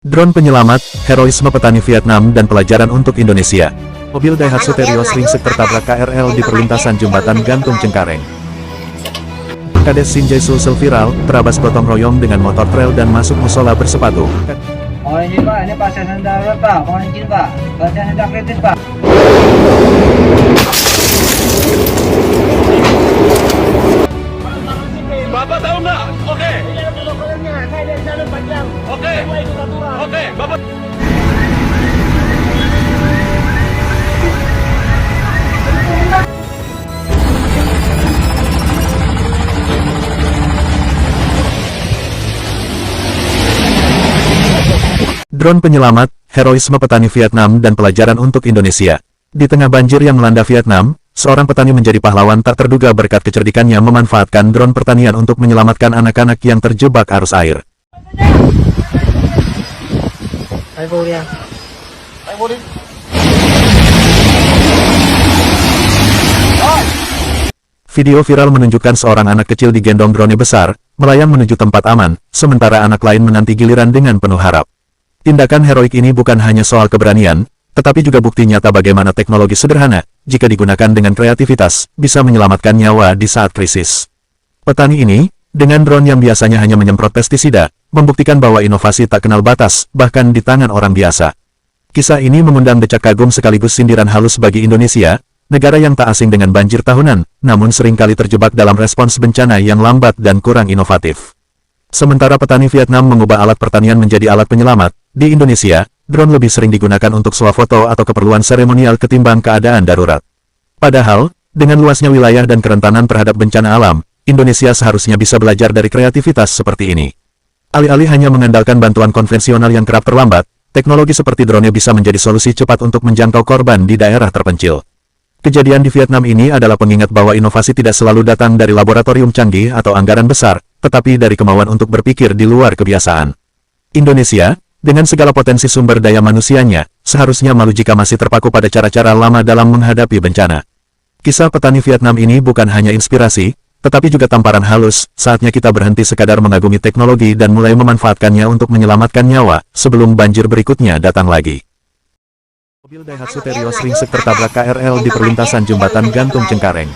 Drone penyelamat, heroisme petani Vietnam dan pelajaran untuk Indonesia. Mobil Daihatsu Terios ringsek tertabrak KRL di perlintasan jembatan gantung Cengkareng. Kades Sinjai Sulsel viral, terabas gotong royong dengan motor trail dan masuk musola bersepatu. Oh ini Pak, ini pasien darurat Pak, mohon izin Pak, pasien sedang kritis Pak. Bapak tahu nggak? Oke. Oke. Oke, Bapak. Drone penyelamat, heroisme petani Vietnam dan pelajaran untuk Indonesia. Di tengah banjir yang melanda Vietnam, seorang petani menjadi pahlawan tak terduga berkat kecerdikannya memanfaatkan drone pertanian untuk menyelamatkan anak-anak yang terjebak arus air. Video viral menunjukkan seorang anak kecil digendong drone besar, melayang menuju tempat aman, sementara anak lain menanti giliran dengan penuh harap. Tindakan heroik ini bukan hanya soal keberanian, tetapi juga bukti nyata bagaimana teknologi sederhana, jika digunakan dengan kreativitas, bisa menyelamatkan nyawa di saat krisis. Petani ini, dengan drone yang biasanya hanya menyemprot pestisida, membuktikan bahwa inovasi tak kenal batas, bahkan di tangan orang biasa. Kisah ini mengundang decak kagum sekaligus sindiran halus bagi Indonesia, negara yang tak asing dengan banjir tahunan, namun seringkali terjebak dalam respons bencana yang lambat dan kurang inovatif. Sementara petani Vietnam mengubah alat pertanian menjadi alat penyelamat, di Indonesia, drone lebih sering digunakan untuk swafoto atau keperluan seremonial ketimbang keadaan darurat. Padahal, dengan luasnya wilayah dan kerentanan terhadap bencana alam, Indonesia seharusnya bisa belajar dari kreativitas seperti ini. Alih-alih hanya mengandalkan bantuan konvensional yang kerap terlambat, teknologi seperti drone bisa menjadi solusi cepat untuk menjangkau korban di daerah terpencil. Kejadian di Vietnam ini adalah pengingat bahwa inovasi tidak selalu datang dari laboratorium canggih atau anggaran besar, tetapi dari kemauan untuk berpikir di luar kebiasaan. Indonesia, dengan segala potensi sumber daya manusianya, seharusnya malu jika masih terpaku pada cara-cara lama dalam menghadapi bencana. Kisah petani Vietnam ini bukan hanya inspirasi, tetapi juga tamparan halus, saatnya kita berhenti sekadar mengagumi teknologi dan mulai memanfaatkannya untuk menyelamatkan nyawa, sebelum banjir berikutnya datang lagi. Mobil Daihatsu Terios ringsek tertabrak KRL di perlintasan jembatan gantung Cengkareng.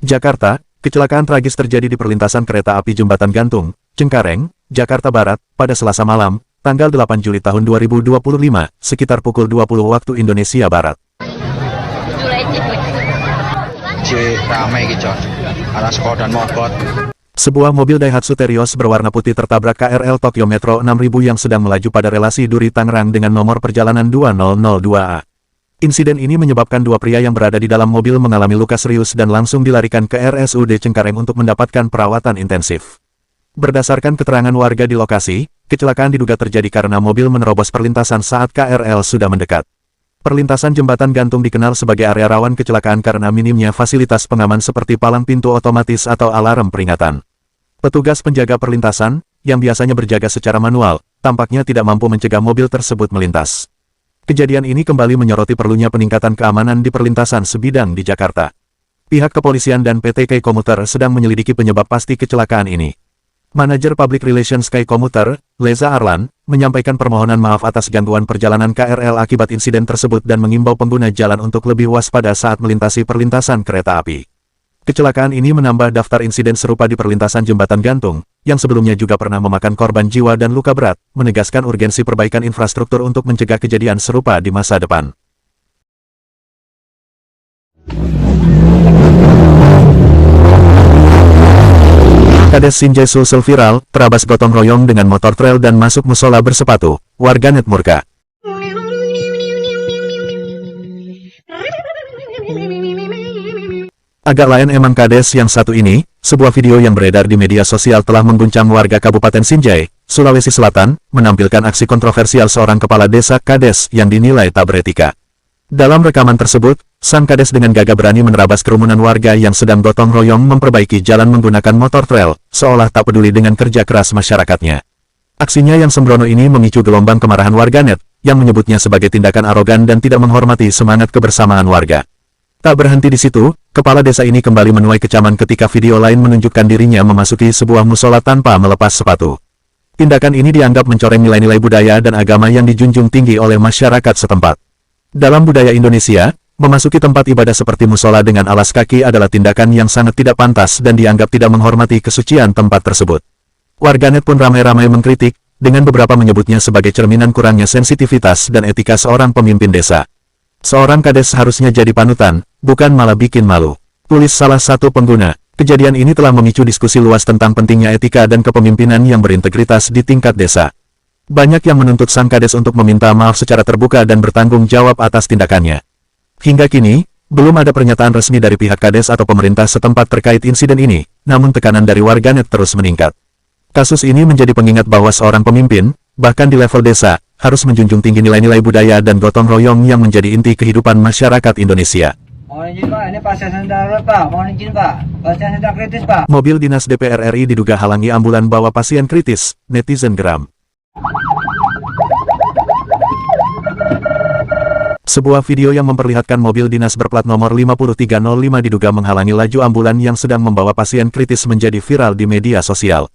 Jakarta, kecelakaan tragis terjadi di perlintasan kereta api jembatan gantung, Cengkareng, Jakarta Barat, pada Selasa malam, tanggal 8 Juli tahun 2025, sekitar pukul 20 waktu Indonesia Barat. Sebuah mobil Daihatsu Terios berwarna putih tertabrak KRL Tokyo Metro 6000 yang sedang melaju pada relasi Duri Tangerang dengan nomor perjalanan 2002A. Insiden ini menyebabkan dua pria yang berada di dalam mobil mengalami luka serius dan langsung dilarikan ke RSUD Cengkareng untuk mendapatkan perawatan intensif. Berdasarkan keterangan warga di lokasi, kecelakaan diduga terjadi karena mobil menerobos perlintasan saat KRL sudah mendekat. Perlintasan jembatan gantung dikenal sebagai area rawan kecelakaan karena minimnya fasilitas pengaman seperti palang pintu otomatis atau alarm peringatan. Petugas penjaga perlintasan, yang biasanya berjaga secara manual, tampaknya tidak mampu mencegah mobil tersebut melintas. Kejadian ini kembali menyoroti perlunya peningkatan keamanan di perlintasan sebidang di Jakarta. Pihak kepolisian dan PT Kai Komuter sedang menyelidiki penyebab pasti kecelakaan ini. Manajer Public Relations Kai Komuter, Leza Arlan, menyampaikan permohonan maaf atas gangguan perjalanan KRL akibat insiden tersebut dan mengimbau pengguna jalan untuk lebih waspada saat melintasi perlintasan kereta api. Kecelakaan ini menambah daftar insiden serupa di perlintasan jembatan gantung, yang sebelumnya juga pernah memakan korban jiwa dan luka berat, menegaskan urgensi perbaikan infrastruktur untuk mencegah kejadian serupa di masa depan. Kades Sinjai Sulsel viral, terabas gotong royong dengan motor trail dan masuk musola bersepatu, warganet murka. Agak lain emang Kades yang satu ini, sebuah video yang beredar di media sosial telah mengguncang warga Kabupaten Sinjai, Sulawesi Selatan, menampilkan aksi kontroversial seorang kepala desa Kades yang dinilai tak beretika. Dalam rekaman tersebut, sang Kades dengan gagah berani menerabas kerumunan warga yang sedang gotong royong memperbaiki jalan menggunakan motor trail, seolah tak peduli dengan kerja keras masyarakatnya. Aksinya yang sembrono ini memicu gelombang kemarahan warganet, yang menyebutnya sebagai tindakan arogan dan tidak menghormati semangat kebersamaan warga. Tak berhenti di situ, kepala desa ini kembali menuai kecaman ketika video lain menunjukkan dirinya memasuki sebuah musola tanpa melepas sepatu. Tindakan ini dianggap mencoreng nilai-nilai budaya dan agama yang dijunjung tinggi oleh masyarakat setempat. Dalam budaya Indonesia, memasuki tempat ibadah seperti musola dengan alas kaki adalah tindakan yang sangat tidak pantas dan dianggap tidak menghormati kesucian tempat tersebut. Warganet pun ramai-ramai mengkritik, dengan beberapa menyebutnya sebagai cerminan kurangnya sensitivitas dan etika seorang pemimpin desa. Seorang kades harusnya jadi panutan, bukan malah bikin malu. Tulis salah satu pengguna. Kejadian ini telah memicu diskusi luas tentang pentingnya etika dan kepemimpinan yang berintegritas di tingkat desa. Banyak yang menuntut sang kades untuk meminta maaf secara terbuka dan bertanggung jawab atas tindakannya. Hingga kini, belum ada pernyataan resmi dari pihak kades atau pemerintah setempat terkait insiden ini, namun tekanan dari warganet terus meningkat. Kasus ini menjadi pengingat bahwa seorang pemimpin, bahkan di level desa, harus menjunjung tinggi nilai-nilai budaya dan gotong royong yang menjadi inti kehidupan masyarakat Indonesia. Mohon izin Pak, ini pasien darurat Pak. Mohon izin Pak, pasien sedang kritis Pak. Mobil dinas DPR RI diduga halangi ambulan bawa pasien kritis, netizen geram. Sebuah video yang memperlihatkan mobil dinas berplat nomor 5305 diduga menghalangi laju ambulan yang sedang membawa pasien kritis menjadi viral di media sosial.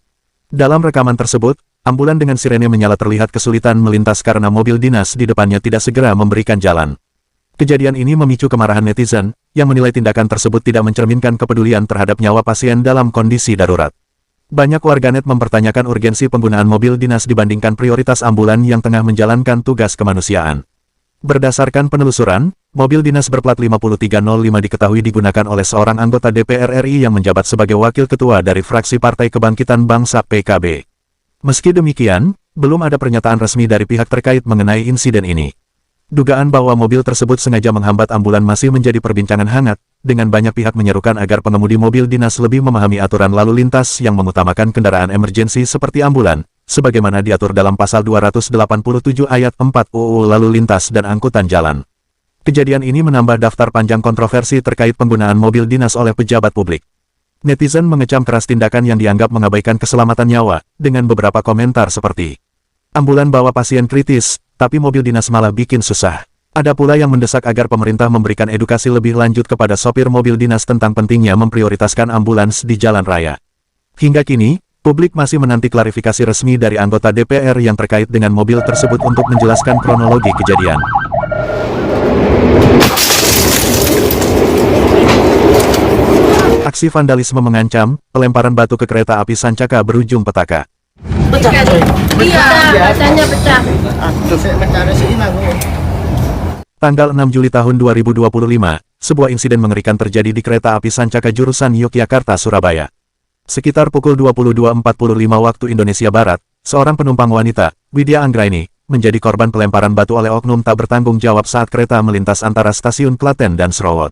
Dalam rekaman tersebut, ambulan dengan sirene menyala terlihat kesulitan melintas karena mobil dinas di depannya tidak segera memberikan jalan. Kejadian ini memicu kemarahan netizen, yang menilai tindakan tersebut tidak mencerminkan kepedulian terhadap nyawa pasien dalam kondisi darurat. Banyak warganet mempertanyakan urgensi penggunaan mobil dinas dibandingkan prioritas ambulan yang tengah menjalankan tugas kemanusiaan. Berdasarkan penelusuran, mobil dinas berplat 5305 diketahui digunakan oleh seorang anggota DPR RI yang menjabat sebagai wakil ketua dari fraksi Partai Kebangkitan Bangsa PKB. Meski demikian, belum ada pernyataan resmi dari pihak terkait mengenai insiden ini. Dugaan bahwa mobil tersebut sengaja menghambat ambulan masih menjadi perbincangan hangat, dengan banyak pihak menyerukan agar pengemudi mobil dinas lebih memahami aturan lalu lintas yang mengutamakan kendaraan emergensi seperti ambulan, sebagaimana diatur dalam pasal 287 ayat 4 UU Lalu Lintas dan Angkutan Jalan. Kejadian ini menambah daftar panjang kontroversi terkait penggunaan mobil dinas oleh pejabat publik. Netizen mengecam keras tindakan yang dianggap mengabaikan keselamatan nyawa, dengan beberapa komentar seperti, "Ambulan bawa pasien kritis, tapi mobil dinas malah bikin susah." Ada pula yang mendesak agar pemerintah memberikan edukasi lebih lanjut kepada sopir mobil dinas tentang pentingnya memprioritaskan ambulans di jalan raya. Hingga kini, publik masih menanti klarifikasi resmi dari anggota DPR yang terkait dengan mobil tersebut untuk menjelaskan kronologi kejadian. Aksi vandalisme mengancam, pelemparan batu ke kereta api Sancaka berujung petaka. Iya, kacanya pecah. Tanggal 6 Juli tahun 2025, sebuah insiden mengerikan terjadi di kereta api Sancaka jurusan Yogyakarta-Surabaya. Sekitar pukul 22.45 waktu Indonesia Barat, seorang penumpang wanita, Widya Anggraini, menjadi korban pelemparan batu oleh oknum tak bertanggung jawab saat kereta melintas antara stasiun Klaten dan Srowot.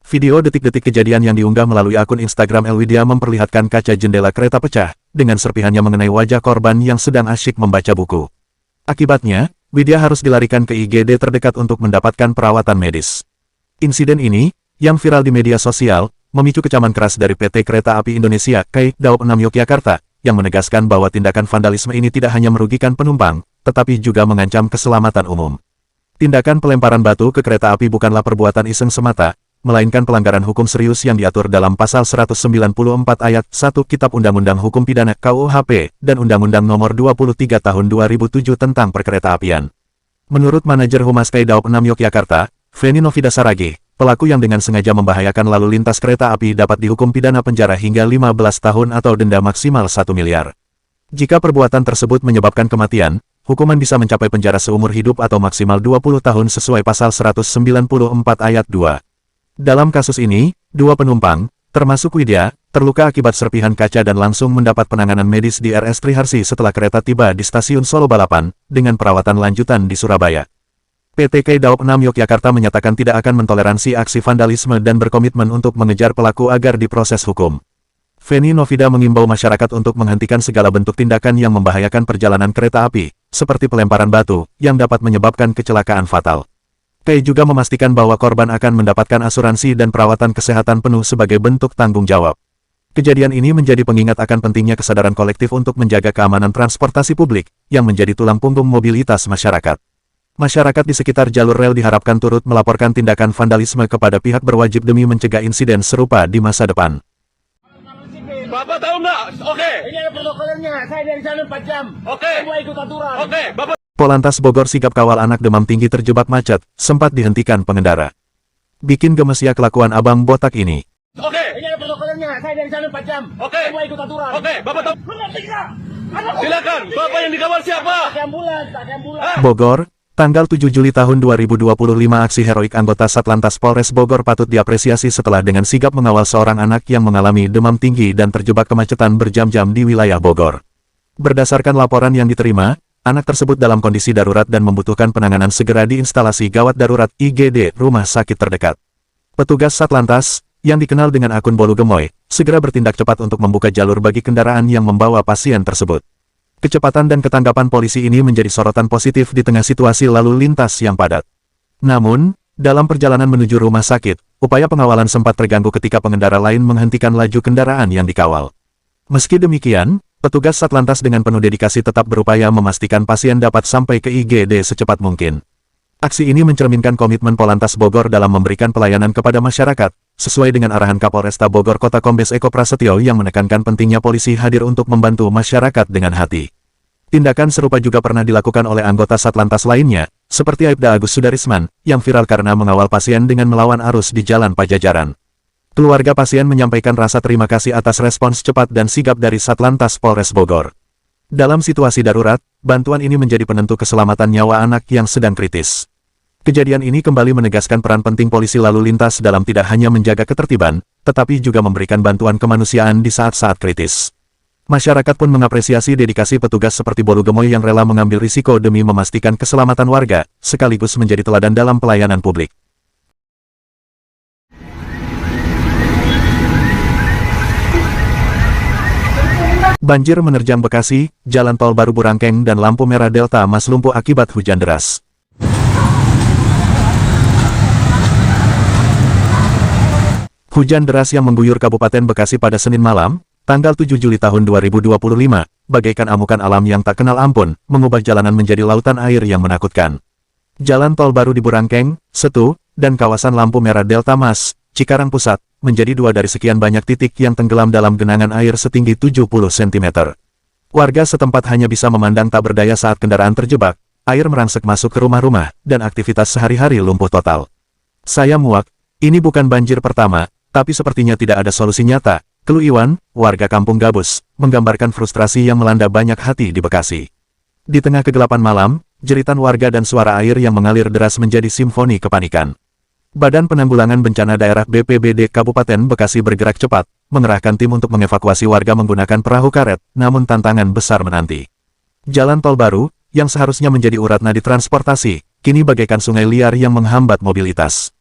Video detik-detik kejadian yang diunggah melalui akun Instagram Widya memperlihatkan kaca jendela kereta pecah, dengan serpihannya mengenai wajah korban yang sedang asyik membaca buku. Akibatnya, Widya harus dilarikan ke IGD terdekat untuk mendapatkan perawatan medis. Insiden ini, yang viral di media sosial, memicu kecaman keras dari PT Kereta Api Indonesia KAI Daop 6 Yogyakarta, yang menegaskan bahwa tindakan vandalisme ini tidak hanya merugikan penumpang, tetapi juga mengancam keselamatan umum. Tindakan pelemparan batu ke kereta api bukanlah perbuatan iseng semata, melainkan pelanggaran hukum serius yang diatur dalam Pasal 194 Ayat 1 Kitab Undang-Undang Hukum Pidana KUHP dan Undang-Undang Nomor 23 Tahun 2007 tentang Perkeretaapian. Menurut manajer Humas KAI Daop 6 Yogyakarta, Feni Novida Saragih, pelaku yang dengan sengaja membahayakan lalu lintas kereta api dapat dihukum pidana penjara hingga 15 tahun atau denda maksimal 1 miliar. Jika perbuatan tersebut menyebabkan kematian, hukuman bisa mencapai penjara seumur hidup atau maksimal 20 tahun sesuai Pasal 194 Ayat 2. Dalam kasus ini, dua penumpang, termasuk Widya, terluka akibat serpihan kaca dan langsung mendapat penanganan medis di RS Triharsi setelah kereta tiba di stasiun Solo Balapan, dengan perawatan lanjutan di Surabaya. PT KAI Daop 6 Yogyakarta menyatakan tidak akan mentoleransi aksi vandalisme dan berkomitmen untuk mengejar pelaku agar diproses hukum. Feni Novida mengimbau masyarakat untuk menghentikan segala bentuk tindakan yang membahayakan perjalanan kereta api, seperti pelemparan batu, yang dapat menyebabkan kecelakaan fatal. KAI juga memastikan bahwa korban akan mendapatkan asuransi dan perawatan kesehatan penuh sebagai bentuk tanggung jawab. Kejadian ini menjadi pengingat akan pentingnya kesadaran kolektif untuk menjaga keamanan transportasi publik, yang menjadi tulang punggung mobilitas masyarakat. Masyarakat di sekitar jalur rel diharapkan turut melaporkan tindakan vandalisme kepada pihak berwajib demi mencegah insiden serupa di masa depan. Bapak tahu nggak? Oke. Ini ada protokolnya. Saya dari sana 4 jam. Oke. Semua ikut aturan. Oke, Bapak. Polantas Bogor sigap kawal anak demam tinggi terjebak macet, sempat dihentikan pengendara. Bikin gemes ya kelakuan abang botak ini. Oke. Ini ada protokolnya. Saya dari sana 4 jam. Oke. Semua ikut aturan. Oke, Bapak tahu. Lu ngerti nggak? Silakan. Bapak yang dikawal siapa? Pakai ambulans, pakai ambulans. Bogor, tanggal 7 Juli tahun 2025 aksi heroik anggota Satlantas Polres Bogor patut diapresiasi setelah dengan sigap mengawal seorang anak yang mengalami demam tinggi dan terjebak kemacetan berjam-jam di wilayah Bogor. Berdasarkan laporan yang diterima, anak tersebut dalam kondisi darurat dan membutuhkan penanganan segera di instalasi gawat darurat IGD rumah sakit terdekat. Petugas Satlantas, yang dikenal dengan akun Bolu Gemoy, segera bertindak cepat untuk membuka jalur bagi kendaraan yang membawa pasien tersebut. Kecepatan dan ketanggapan polisi ini menjadi sorotan positif di tengah situasi lalu lintas yang padat. Namun, dalam perjalanan menuju rumah sakit, upaya pengawalan sempat terganggu ketika pengendara lain menghentikan laju kendaraan yang dikawal. Meski demikian, petugas Satlantas dengan penuh dedikasi tetap berupaya memastikan pasien dapat sampai ke IGD secepat mungkin. Aksi ini mencerminkan komitmen Polantas Bogor dalam memberikan pelayanan kepada masyarakat, sesuai dengan arahan Kapolresta Bogor Kota Kombes Eko Prasetyo yang menekankan pentingnya polisi hadir untuk membantu masyarakat dengan hati. Tindakan serupa juga pernah dilakukan oleh anggota Satlantas lainnya, seperti Aibda Agus Sudarisman, yang viral karena mengawal pasien dengan melawan arus di Jalan Pajajaran. Keluarga pasien menyampaikan rasa terima kasih atas respons cepat dan sigap dari Satlantas Polres Bogor. Dalam situasi darurat, bantuan ini menjadi penentu keselamatan nyawa anak yang sedang kritis. Kejadian ini kembali menegaskan peran penting polisi lalu lintas dalam tidak hanya menjaga ketertiban, tetapi juga memberikan bantuan kemanusiaan di saat-saat kritis. Masyarakat pun mengapresiasi dedikasi petugas seperti Bolu Gemoy yang rela mengambil risiko demi memastikan keselamatan warga, sekaligus menjadi teladan dalam pelayanan publik. Banjir menerjang Bekasi, Jalan Tol Baru Burangkeng dan lampu merah Delta Mas lumpuh akibat hujan deras. Hujan deras yang mengguyur Kabupaten Bekasi pada Senin malam, tanggal 7 Juli tahun 2025, bagaikan amukan alam yang tak kenal ampun, mengubah jalanan menjadi lautan air yang menakutkan. Jalan Tol Baru di Burangkeng, Setu, dan kawasan lampu merah Delta Mas, Cikarang Pusat, menjadi dua dari sekian banyak titik yang tenggelam dalam genangan air setinggi 70 cm. Warga setempat hanya bisa memandang tak berdaya saat kendaraan terjebak, air merangsek masuk ke rumah-rumah, dan aktivitas sehari-hari lumpuh total. Saya muak, ini bukan banjir pertama, tapi sepertinya tidak ada solusi nyata, keluh Iwan, warga kampung Gabus, menggambarkan frustrasi yang melanda banyak hati di Bekasi. Di tengah kegelapan malam, jeritan warga dan suara air yang mengalir deras menjadi simfoni kepanikan. Badan Penanggulangan Bencana Daerah BPBD Kabupaten Bekasi bergerak cepat, mengerahkan tim untuk mengevakuasi warga menggunakan perahu karet, namun tantangan besar menanti. Jalan Tol Baru, yang seharusnya menjadi urat nadi transportasi, kini bagaikan sungai liar yang menghambat mobilitas.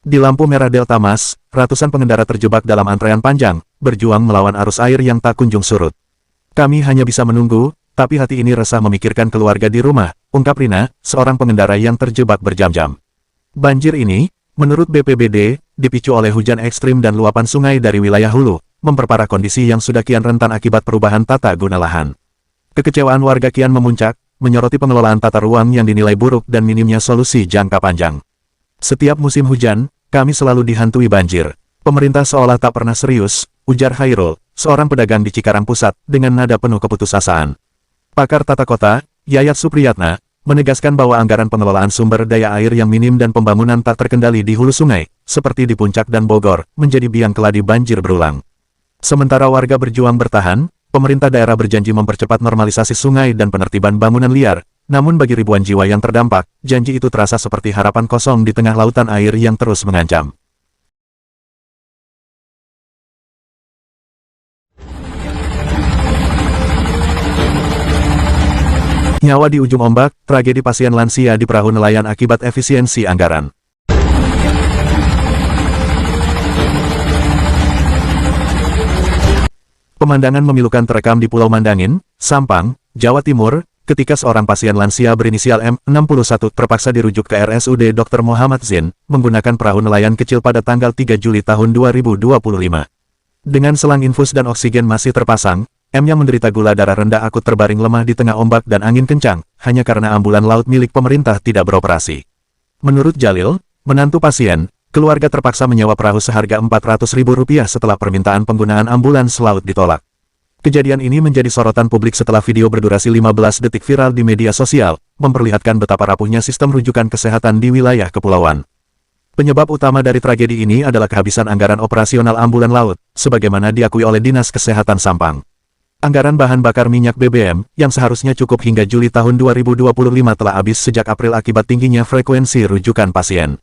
Di lampu merah Delta Mas, ratusan pengendara terjebak dalam antrean panjang, berjuang melawan arus air yang tak kunjung surut. Kami hanya bisa menunggu, tapi hati ini resah memikirkan keluarga di rumah, ungkap Rina, seorang pengendara yang terjebak berjam-jam. Banjir ini, menurut BPBD, dipicu oleh hujan ekstrim dan luapan sungai dari wilayah hulu, memperparah kondisi yang sudah kian rentan akibat perubahan tata guna lahan. Kekecewaan warga kian memuncak, menyoroti pengelolaan tata ruang yang dinilai buruk dan minimnya solusi jangka panjang. Setiap musim hujan, kami selalu dihantui banjir. Pemerintah seolah tak pernah serius, ujar Hairul, seorang pedagang di Cikarang Pusat, dengan nada penuh keputusasaan. Pakar tata kota, Yayat Supriyatna, menegaskan bahwa anggaran pengelolaan sumber daya air yang minim dan pembangunan tak terkendali di hulu sungai, seperti di Puncak dan Bogor, menjadi biang keladi banjir berulang. Sementara warga berjuang bertahan, pemerintah daerah berjanji mempercepat normalisasi sungai dan penertiban bangunan liar. Namun bagi ribuan jiwa yang terdampak, janji itu terasa seperti harapan kosong di tengah lautan air yang terus mengancam. Nyawa di ujung ombak, tragedi pasien lansia di perahu nelayan akibat efisiensi anggaran. Pemandangan memilukan terekam di Pulau Mandangin, Sampang, Jawa Timur, ketika seorang pasien lansia berinisial M61 terpaksa dirujuk ke RSUD Dr. Muhammad Zain, menggunakan perahu nelayan kecil pada tanggal 3 Juli tahun 2025. Dengan selang infus dan oksigen masih terpasang, M yang menderita gula darah rendah akut terbaring lemah di tengah ombak dan angin kencang, hanya karena ambulan laut milik pemerintah tidak beroperasi. Menurut Jalil, menantu pasien, Keluarga terpaksa menyewa perahu seharga Rp400.000 setelah permintaan penggunaan ambulans laut ditolak. Kejadian ini menjadi sorotan publik setelah video berdurasi 15 detik viral di media sosial, memperlihatkan betapa rapuhnya sistem rujukan kesehatan di wilayah kepulauan. Penyebab utama dari tragedi ini adalah kehabisan anggaran operasional ambulan laut, sebagaimana diakui oleh Dinas Kesehatan Sampang. Anggaran bahan bakar minyak BBM, yang seharusnya cukup hingga Juli tahun 2025 telah habis sejak April akibat tingginya frekuensi rujukan pasien.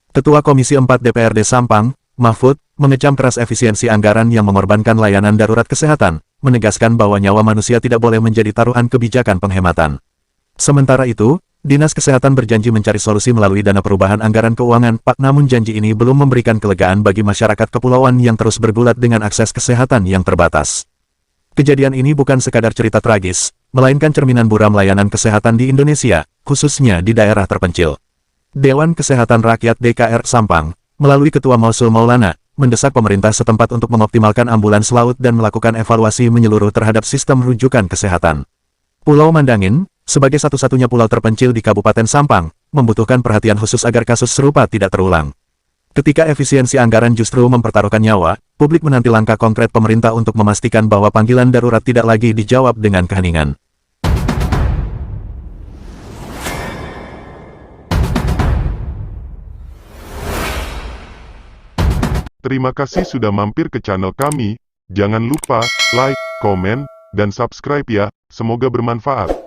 Ketua Komisi 4 DPRD Sampang, Mahfud, mengecam keras efisiensi anggaran yang mengorbankan layanan darurat kesehatan, menegaskan bahwa nyawa manusia tidak boleh menjadi taruhan kebijakan penghematan. Sementara itu, Dinas Kesehatan berjanji mencari solusi melalui dana perubahan anggaran keuangan PAK, namun janji ini belum memberikan kelegaan bagi masyarakat kepulauan yang terus bergulat dengan akses kesehatan yang terbatas. Kejadian ini bukan sekadar cerita tragis, melainkan cerminan buram layanan kesehatan di Indonesia, khususnya di daerah terpencil. Dewan Kesehatan Rakyat DKR Sampang, melalui Ketua Mausul Maulana, mendesak pemerintah setempat untuk mengoptimalkan ambulans laut dan melakukan evaluasi menyeluruh terhadap sistem rujukan kesehatan. Pulau Mandangin, sebagai satu-satunya pulau terpencil di Kabupaten Sampang, membutuhkan perhatian khusus agar kasus serupa tidak terulang. Ketika efisiensi anggaran justru mempertaruhkan nyawa, publik menanti langkah konkret pemerintah untuk memastikan bahwa panggilan darurat tidak lagi dijawab dengan keheningan. Terima kasih sudah mampir ke channel kami. Jangan lupa like, komen, dan subscribe ya. Semoga bermanfaat.